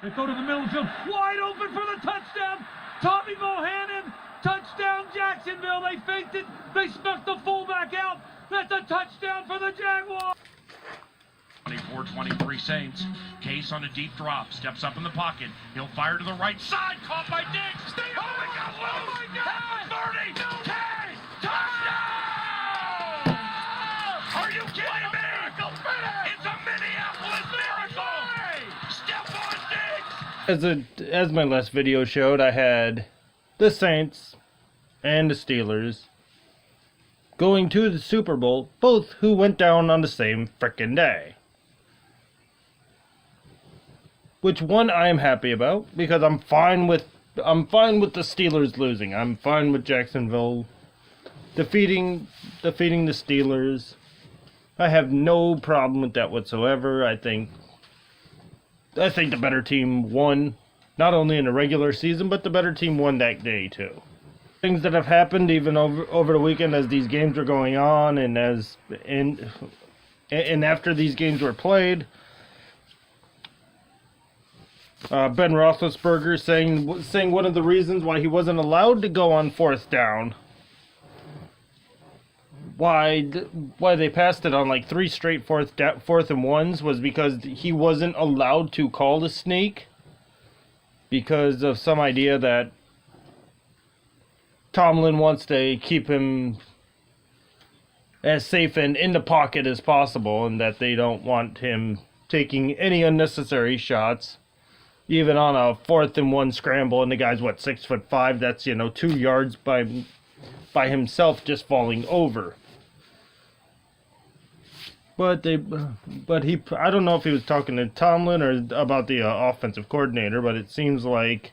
They go to the middle of the field, wide open for the touchdown. Tommy Bohannon, touchdown Jacksonville. They faked it. They snuck the fullback out. That's a touchdown for the Jaguars. 24-23 Saints. Case on a deep drop. Steps up in the pocket. He'll fire to the right side. Caught by Diggs. Oh, he got loose. Oh, my God. 30. No. 10. Touchdown! Are you kidding me? It's a Minneapolis miracle. Stephon Diggs. As my last video showed, I had the Saints and the Steelers going to the Super Bowl, both who went down on the same frickin' day. Which one I am happy about, because I'm fine with the Steelers losing. I'm fine with Jacksonville defeating the Steelers. I have no problem with that whatsoever. I think the better team won, not only in the regular season, but the better team won that day too. Things that have happened even over the weekend as these games were going on, and after these games were played. Ben Roethlisberger saying one of the reasons why he wasn't allowed to go on fourth down, why they passed it on like 3 straight fourth and ones, was because he wasn't allowed to call the sneak because of some idea that Tomlin wants to keep him as safe and in the pocket as possible, and that they don't want him taking any unnecessary shots. Even on a 4th and 1 scramble, and the guy's, what, 6'5", that's, 2 yards by himself just falling over. But I don't know if he was talking to Tomlin or about the offensive coordinator, but it seems like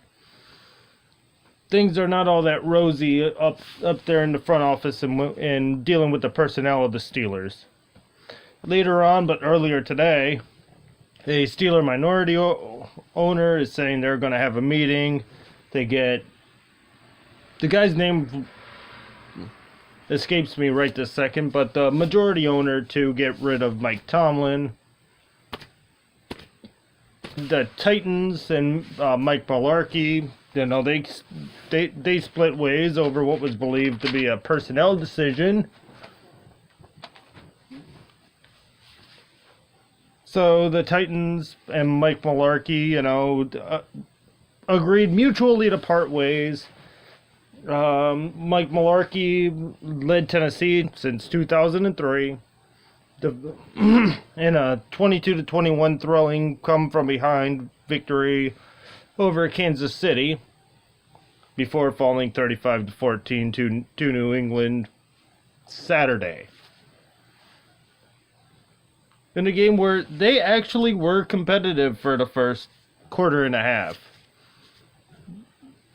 things are not all that rosy up there in the front office and dealing with the personnel of the Steelers. Later on, but earlier today, a Steeler minority owner is saying they're going to have a meeting to get... The guy's name escapes me right this second, but the majority owner to get rid of Mike Tomlin. The Titans and Mike Mularkey, they split ways over what was believed to be a personnel decision. So the Titans and Mike Mularkey, agreed mutually to part ways. Mike Mularkey led Tennessee since 2003 in a 22-21 thrilling come-from-behind victory over Kansas City before falling 35-14 to New England Saturday. In a game where they actually were competitive for the first quarter and a half.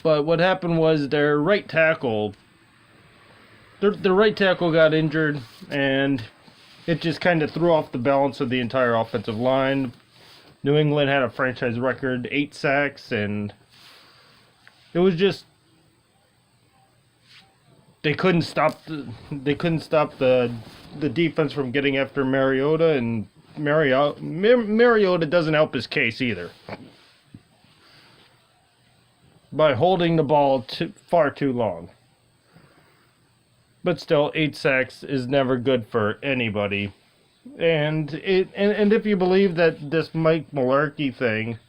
But what happened was their right tackle got injured, and it just kind of threw off the balance of the entire offensive line. New England had a franchise record 8 sacks, and it was just they couldn't stop the defense from getting after Mariota, and Mariota doesn't help his case either by holding the ball far too long. But still, 8 sacks is never good for anybody. And if you believe that this Mike Mularkey thing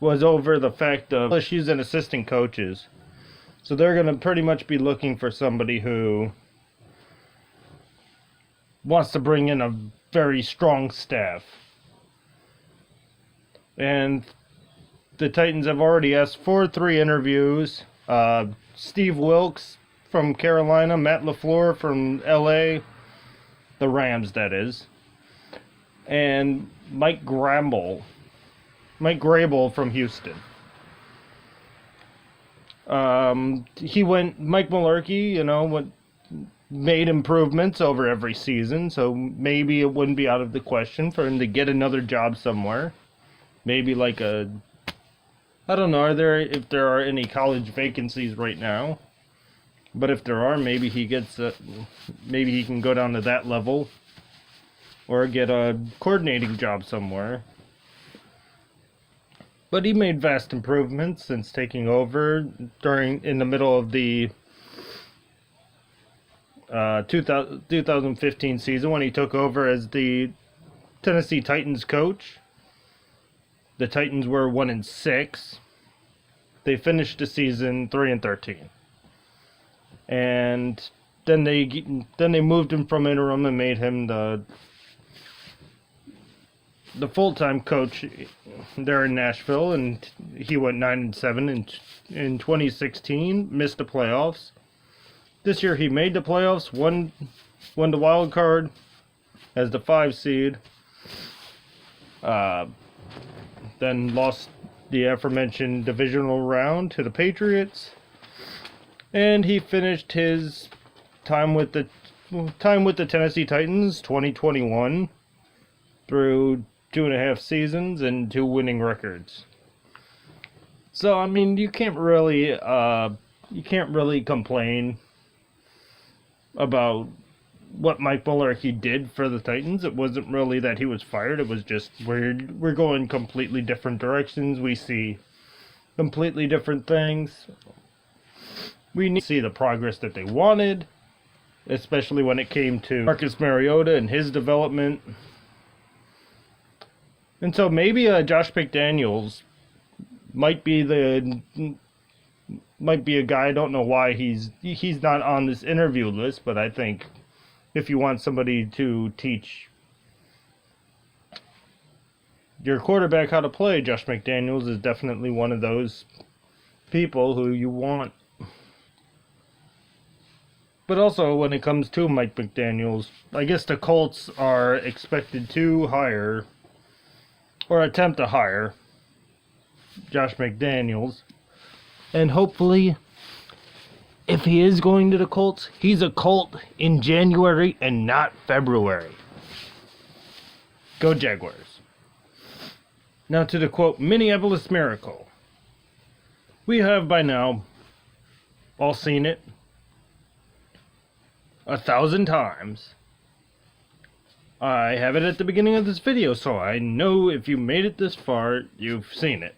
was over the fact of issues and assistant coaches, so they're going to pretty much be looking for somebody who wants to bring in a very strong staff. And the Titans have already asked for 3 interviews. Steve Wilkes from Carolina, Matt LaFleur from LA, the Rams that is, and Mike Grable from Houston. Mike Mularkey, made improvements over every season, so maybe it wouldn't be out of the question for him to get another job somewhere. Maybe like I don't know, if there are any college vacancies right now. But if there are, maybe he can go down to that level or get a coordinating job somewhere. But he made vast improvements since taking over in the middle of the 2015 season when he took over as the Tennessee Titans coach. The Titans were 1-6. They finished the season 3-13. And then they moved him from interim and made him the full-time coach there in Nashville, and he went 9-7 in 2016, missed the playoffs. This year he made the playoffs, won the wild card as the 5 seed. Then lost the aforementioned divisional round to the Patriots, and he finished his time with the Tennessee Titans 2021 through 2.5 seasons and 2 winning records. So I mean, you can't really complain about what Mike Mularkey did for the Titans. It wasn't really that he was fired. It was just we're going completely different directions. We see completely different things. We need to see the progress that they wanted, especially when it came to Marcus Mariota and his development. And so maybe Josh McDaniels might be a guy. I don't know why he's not on this interview list, but I think if you want somebody to teach your quarterback how to play, Josh McDaniels is definitely one of those people who you want. But also, when it comes to Mike McDaniels, I guess the Colts are expected to hire, or attempt to hire, Josh McDaniels. And hopefully, if he is going to the Colts, he's a Colt in January and not February. Go Jaguars. Now to the quote, Minneapolis Miracle. We have by now all seen it 1,000 times. I have it at the beginning of this video, so I know if you made it this far, you've seen it.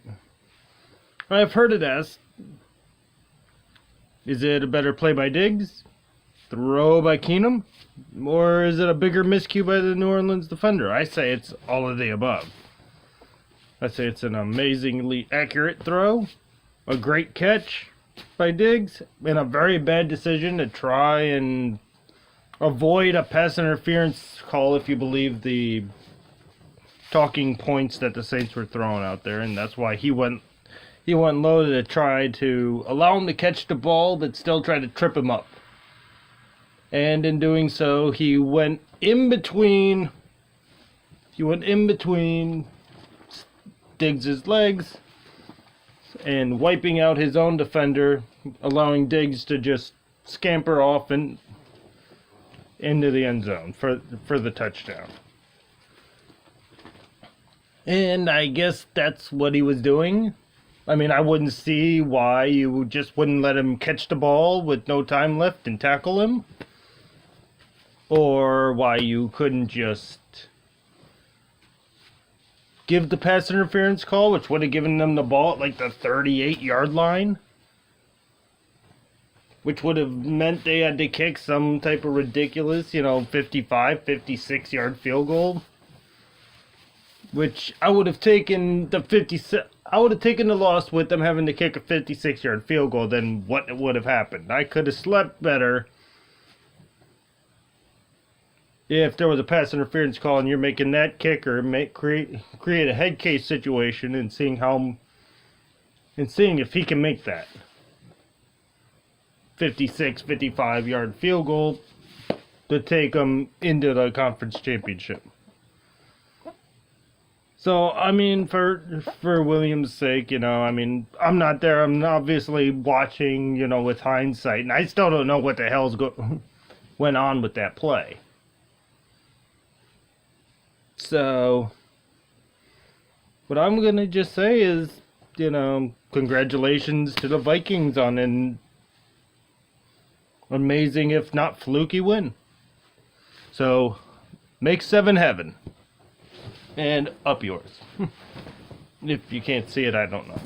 I've heard it asked, is it a better play by Diggs, throw by Keenum, or is it a bigger miscue by the New Orleans defender? I say it's all of the above. I say it's an amazingly accurate throw, a great catch by Diggs, and a very bad decision to try and avoid a pass interference call if you believe the talking points that the Saints were throwing out there, and that's why he went low to try to allow him to catch the ball but still try to trip him up. And in doing so, he went in between Diggs' legs and wiping out his own defender, allowing Diggs to just scamper off and into the end zone for the touchdown. And I guess that's what he was doing. I mean, I wouldn't see why you just wouldn't let him catch the ball with no time left and tackle him. Or why you couldn't just give the pass interference call, which would have given them the ball at like the 38-yard line. Which would have meant they had to kick some type of ridiculous, 55, 56-yard field goal. Which I would have taken I would have taken the loss with them having to kick a 56-yard field goal than what would have happened. I could have slept better if there was a pass interference call and you're making that kicker create a head case situation and seeing if he can make that 56, 55-yard field goal to take them into the conference championship. So, I mean, for Williams' sake, I'm not there. I'm obviously watching, with hindsight, and I still don't know what the hell's went on with that play. So, what I'm going to just say is, congratulations to the Vikings on an amazing, if not fluky, win. So, make 7 heaven. And up yours. If you can't see it, I don't know.